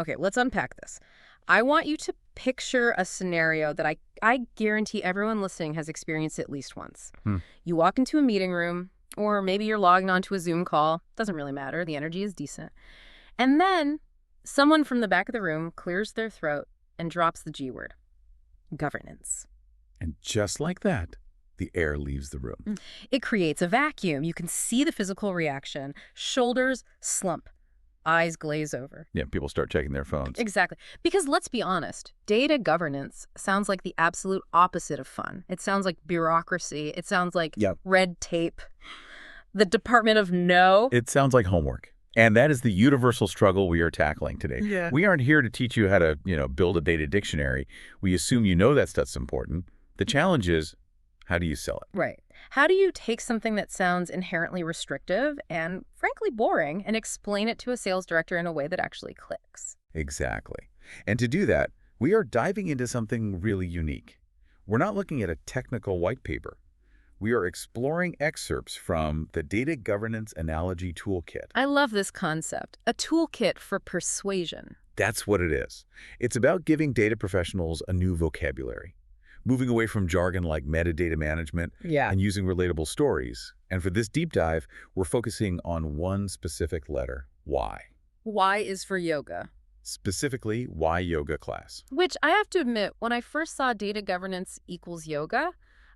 Okay, let's unpack this. I want you to picture a scenario that I guarantee everyone listening has experienced at least once. Hmm. You walk into a meeting room, or maybe you're logging onto a Zoom call. Doesn't really matter. The energy is decent. And then someone from the back of the room clears their throat and drops the G word: governance. And just like that, the air leaves the room. It creates a vacuum. You can see the physical reaction. Shoulders slump, eyes glaze over. Yeah, people start checking their phones. Exactly. Because let's be honest, data governance sounds like the absolute opposite of fun. It sounds like bureaucracy. It sounds like Yep. red tape. The Department of No. It sounds like homework. And that is the universal struggle we are tackling today. Yeah. We aren't here to teach you how to, build a data dictionary. We assume you know that stuff's important. The challenge is, how do you sell it? Right. How do you take something that sounds inherently restrictive and frankly boring and explain it to a sales director in a way that actually clicks? Exactly. And to do that, we are diving into something really unique. We're not looking at a technical white paper. We are exploring excerpts from the Data Governance Analogy Toolkit. I love this concept. A toolkit for persuasion. That's what it is. It's about giving data professionals a new vocabulary, moving away from jargon like metadata management Yeah. and using relatable stories. And for this deep dive, we're focusing on one specific letter, Y. Y is for yoga. Specifically, Y yoga class. Which I have to admit, when I first saw data governance equals yoga,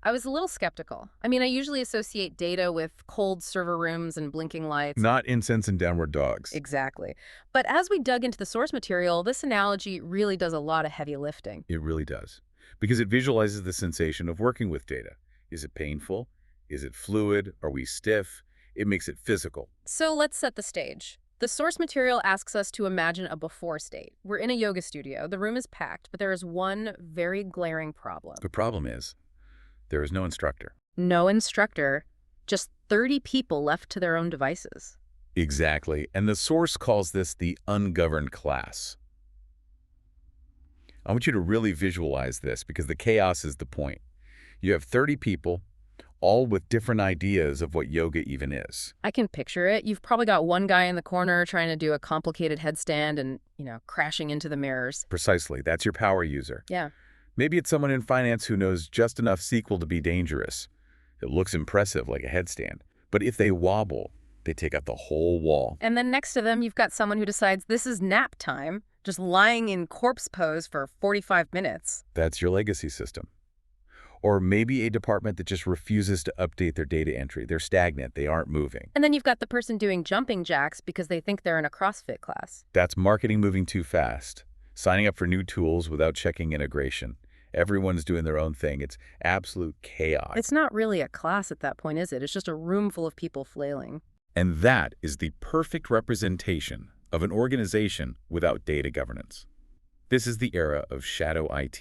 I was a little skeptical. I mean, I usually associate data with cold server rooms and blinking lights. Not incense and downward dogs. Exactly. But as we dug into the source material, this analogy really does a lot of heavy lifting. It really does. Because it visualizes the sensation of working with data. Is it painful? Is it fluid? Are we stiff? It makes it physical. So let's set the stage. The source material asks us to imagine a before state. We're in a yoga studio. The room is packed, but there is one very glaring problem. The problem is, there is no instructor. No instructor, just 30 people left to their own devices. Exactly. And the source calls this the ungoverned class. I want you to really visualize this because the chaos is the point. You have 30 people, all with different ideas of what yoga even is. I can picture it. You've probably got one guy in the corner trying to do a complicated headstand and, crashing into the mirrors. Precisely. That's your power user. Yeah. Maybe it's someone in finance who knows just enough SQL to be dangerous. It looks impressive like a headstand. But if they wobble, they take up the whole wall. And then next to them, you've got someone who decides this is nap time, just lying in corpse pose for 45 minutes. That's your legacy system. Or maybe a department that just refuses to update their data entry. They're stagnant. They aren't moving. And then you've got the person doing jumping jacks because they think they're in a CrossFit class. That's marketing moving too fast. Signing up for new tools without checking integration. Everyone's doing their own thing. It's absolute chaos. It's not really a class at that point, is it? It's just a room full of people flailing. And that is the perfect representation of an organization without data governance. This is the era of shadow IT.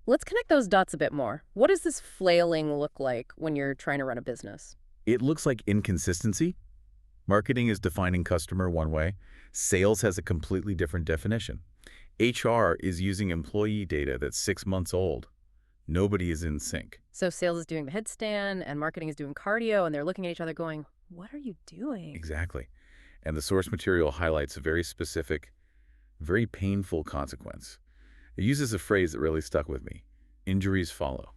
Let's connect those dots a bit more. What does this flailing look like when you're trying to run a business? It looks like inconsistency. Marketing is defining customer one way. Sales has a completely different definition. HR is using employee data that's 6 months old. Nobody is in sync. So sales is doing the headstand and marketing is doing cardio, and they're looking at each other going, what are you doing? Exactly. And the source material highlights a very specific, very painful consequence. It uses a phrase that really stuck with me. Injuries follow.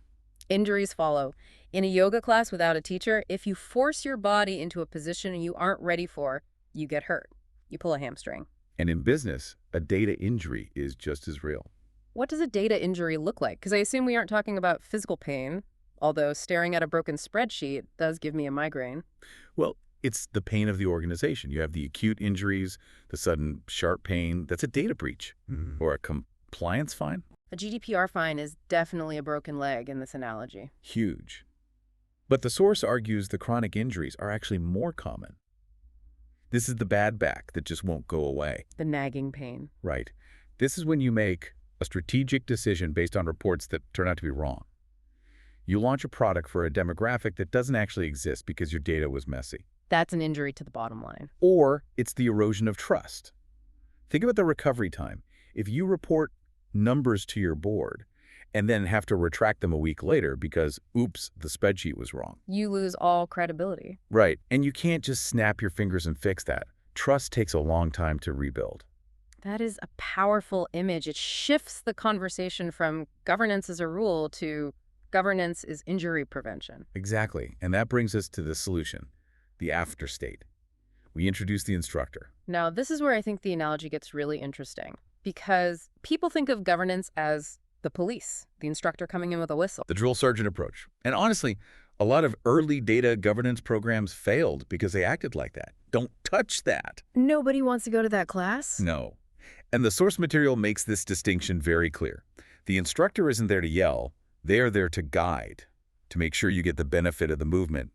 Injuries follow. In a yoga class without a teacher, if you force your body into a position you aren't ready for, you get hurt. You pull a hamstring. And in business, a data injury is just as real. What does a data injury look like? Because I assume we aren't talking about physical pain, although staring at a broken spreadsheet does give me a migraine. Well, it's the pain of the organization. You have the acute injuries, the sudden sharp pain. That's a data breach or a compliance fine. A GDPR fine is definitely a broken leg in this analogy. Huge. But the source argues the chronic injuries are actually more common. This is the bad back that just won't go away. The nagging pain. Right. This is when you make a strategic decision based on reports that turn out to be wrong. You launch a product for a demographic that doesn't actually exist because your data was messy. That's an injury to the bottom line. Or it's the erosion of trust. Think about the recovery time. If you report numbers to your board and then have to retract them a week later because, oops, the spreadsheet was wrong. You lose all credibility. Right. And you can't just snap your fingers and fix that. Trust takes a long time to rebuild. That is a powerful image. It shifts the conversation from governance as a rule to governance is injury prevention. Exactly. And that brings us to the solution, the after state. We introduce the instructor. Now, this is where I think the analogy gets really interesting because people think of governance as the police, the instructor coming in with a whistle. The drill sergeant approach. And honestly, a lot of early data governance programs failed because they acted like that. Don't touch that. Nobody wants to go to that class? No. And the source material makes this distinction very clear. The instructor isn't there to yell. They are there to guide, to make sure you get the benefit of the movement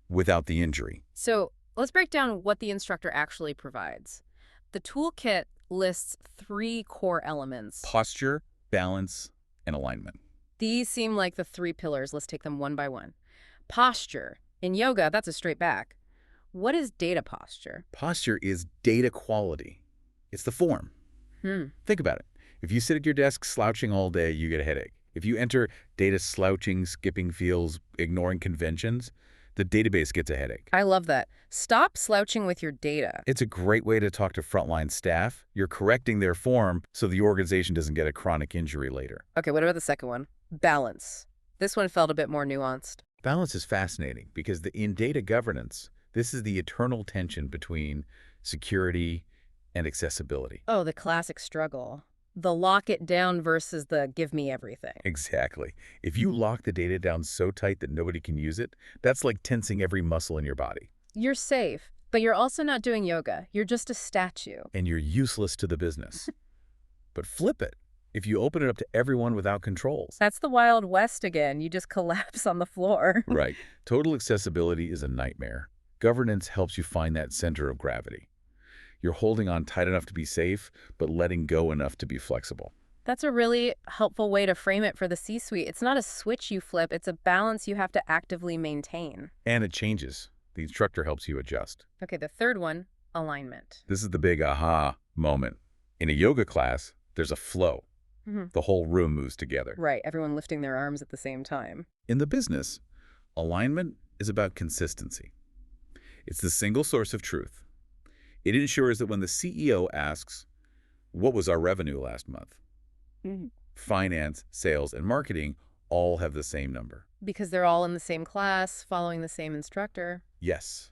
without the injury. So let's break down what the instructor actually provides. The toolkit lists 3 core elements. Posture, balance, and alignment. These seem like the 3 pillars. Let's take them one by one. Posture. In yoga, that's a straight back. What is data posture? Posture is data quality. It's the form. Think about it. If you sit at your desk slouching all day, you get a headache. If you enter data slouching, skipping fields, ignoring conventions, the database gets a headache. I love that. Stop slouching with your data. It's a great way to talk to frontline staff. You're correcting their form so the organization doesn't get a chronic injury later. Okay, what about the second one? Balance. This one felt a bit more nuanced. Balance is fascinating because in data governance, this is the eternal tension between security and accessibility. Oh, the classic struggle. The lock it down versus the give me everything. Exactly. If you lock the data down so tight that nobody can use it, that's like tensing every muscle in your body. You're safe, but you're also not doing yoga. You're just a statue. And you're useless to the business. But flip it. If you open it up to everyone without controls. That's the Wild West again. You just collapse on the floor. Right. Total accessibility is a nightmare. Governance helps you find that center of gravity. You're holding on tight enough to be safe, but letting go enough to be flexible. That's a really helpful way to frame it for the C-suite. It's not a switch you flip. It's a balance you have to actively maintain. And it changes. The instructor helps you adjust. Okay, the third one, alignment. This is the big aha moment. In a yoga class, there's a flow. The whole room moves together. Right, everyone lifting their arms at the same time. In the business, alignment is about consistency. It's the single source of truth. It ensures that when the CEO asks, what was our revenue last month? Finance, sales, and marketing all have the same number. Because they're all in the same class, following the same instructor. Yes.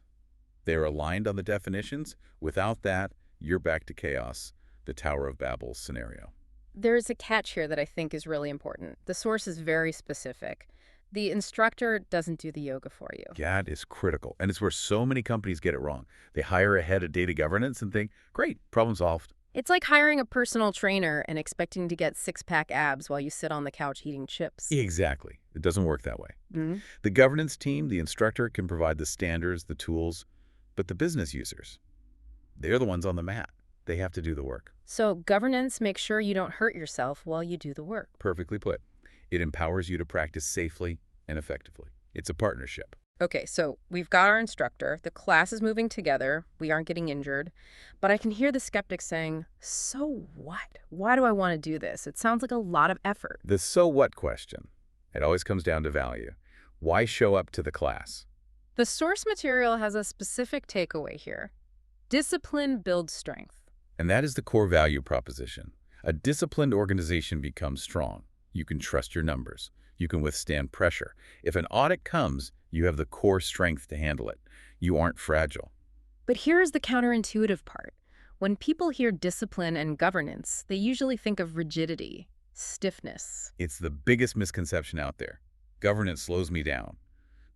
They're aligned on the definitions. Without that, you're back to chaos, the Tower of Babel scenario. There's a catch here that I think is really important. The source is very specific. The instructor doesn't do the yoga for you. That is critical. And it's where so many companies get it wrong. They hire a head of data governance and think, great, problem solved. It's like hiring a personal trainer and expecting to get 6-pack abs while you sit on the couch eating chips. Exactly. It doesn't work that way. The governance team, the instructor, can provide the standards, the tools, but the business users, they're the ones on the mat. They have to do the work. So governance makes sure you don't hurt yourself while you do the work. Perfectly put. It empowers you to practice safely and effectively. It's a partnership. Okay, so we've got our instructor. The class is moving together. We aren't getting injured. But I can hear the skeptics saying, so what? Why do I want to do this? It sounds like a lot of effort. The so what question, it always comes down to value. Why show up to the class? The source material has a specific takeaway here. Discipline builds strength. And that is the core value proposition. A disciplined organization becomes strong. You can trust your numbers. You can withstand pressure. If an audit comes, you have the core strength to handle it. You aren't fragile. But here's the counterintuitive part. When people hear discipline and governance, they usually think of rigidity, stiffness. It's the biggest misconception out there. Governance slows me down.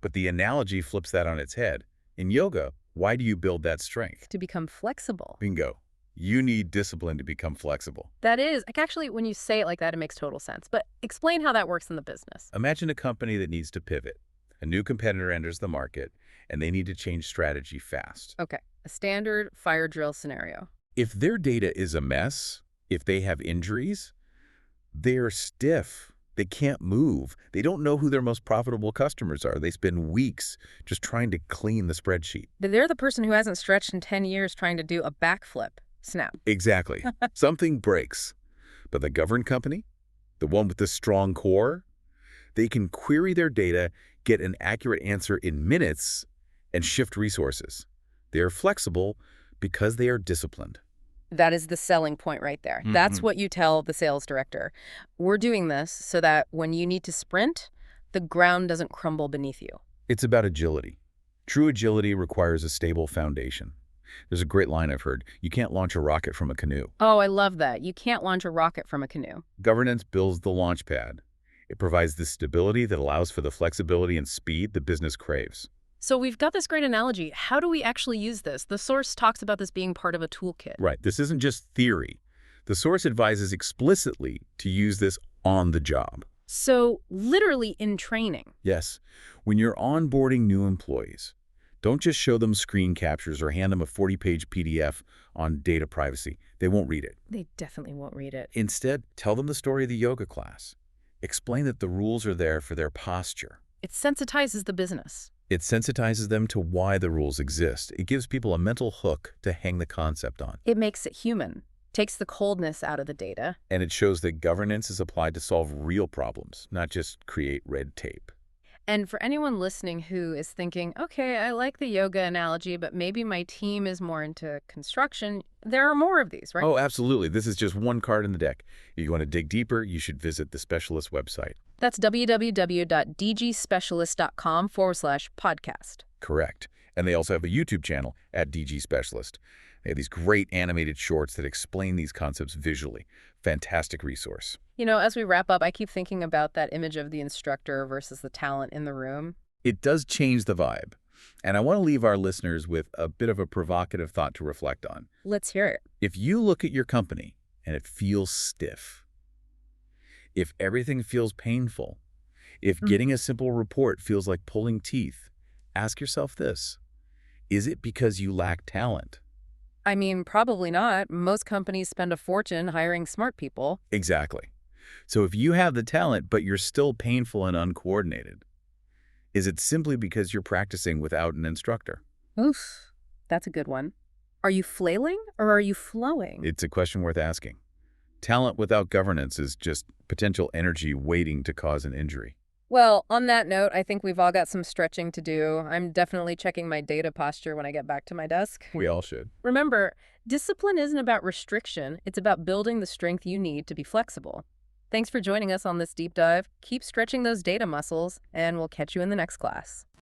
But the analogy flips that on its head. In yoga, why do you build that strength? To become flexible. Bingo. You need discipline to become flexible. That is, like, actually, when you say it like that, it makes total sense. But explain how that works in the business. Imagine a company that needs to pivot. A new competitor enters the market, and they need to change strategy fast. Okay, a standard fire drill scenario. If their data is a mess, if they have injuries, they're stiff. They can't move. They don't know who their most profitable customers are. They spend weeks just trying to clean the spreadsheet. They're the person who hasn't stretched in 10 years trying to do a backflip. Snap. Exactly. Something breaks. But the governed company, the one with the strong core, they can query their data, get an accurate answer in minutes, and shift resources. They are flexible because they are disciplined. That is the selling point right there. That's Hmm. what you tell the sales director. We're doing this so that when you need to sprint, the ground doesn't crumble beneath you. It's about agility. True agility requires a stable foundation. There's a great line I've heard. You can't launch a rocket from a canoe. Oh, I love that. You can't launch a rocket from a canoe. Governance builds the launch pad. It provides the stability that allows for the flexibility and speed the business craves. So we've got this great analogy. How do we actually use this? The source talks about this being part of a toolkit. Right. This isn't just theory. The source advises explicitly to use this on the job. So literally in training. Yes. When you're onboarding new employees, don't just show them screen captures or hand them a 40-page PDF on data privacy. They won't read it. They definitely won't read it. Instead, tell them the story of the yoga class. Explain that the rules are there for their posture. It sensitizes the business. It sensitizes them to why the rules exist. It gives people a mental hook to hang the concept on. It makes it human, takes the coldness out of the data. And it shows that governance is applied to solve real problems, not just create red tape. And for anyone listening who is thinking, okay, I like the yoga analogy, but maybe my team is more into construction, there are more of these, right? Oh, absolutely. This is just one card in the deck. If you want to dig deeper, you should visit the specialist website. That's www.dgspecialist.com/podcast. Correct. And they also have a YouTube channel at DG Specialist. They have these great animated shorts that explain these concepts visually. Fantastic resource. You know, as we wrap up, I keep thinking about that image of the instructor versus the talent in the room. It does change the vibe. And I want to leave our listeners with a bit of a provocative thought to reflect on. Let's hear it. If you look at your company and it feels stiff, if everything feels painful, if getting a simple report feels like pulling teeth, ask yourself this: is it because you lack talent? I mean, probably not. Most companies spend a fortune hiring smart people. Exactly. So if you have the talent, but you're still painful and uncoordinated, is it simply because you're practicing without an instructor? Oof, that's a good one. Are you flailing or are you flowing? It's a question worth asking. Talent without governance is just potential energy waiting to cause an injury. Well, on that note, I think we've all got some stretching to do. I'm definitely checking my data posture when I get back to my desk. We all should. Remember, discipline isn't about restriction. It's about building the strength you need to be flexible. Thanks for joining us on this deep dive. Keep stretching those data muscles, and we'll catch you in the next class.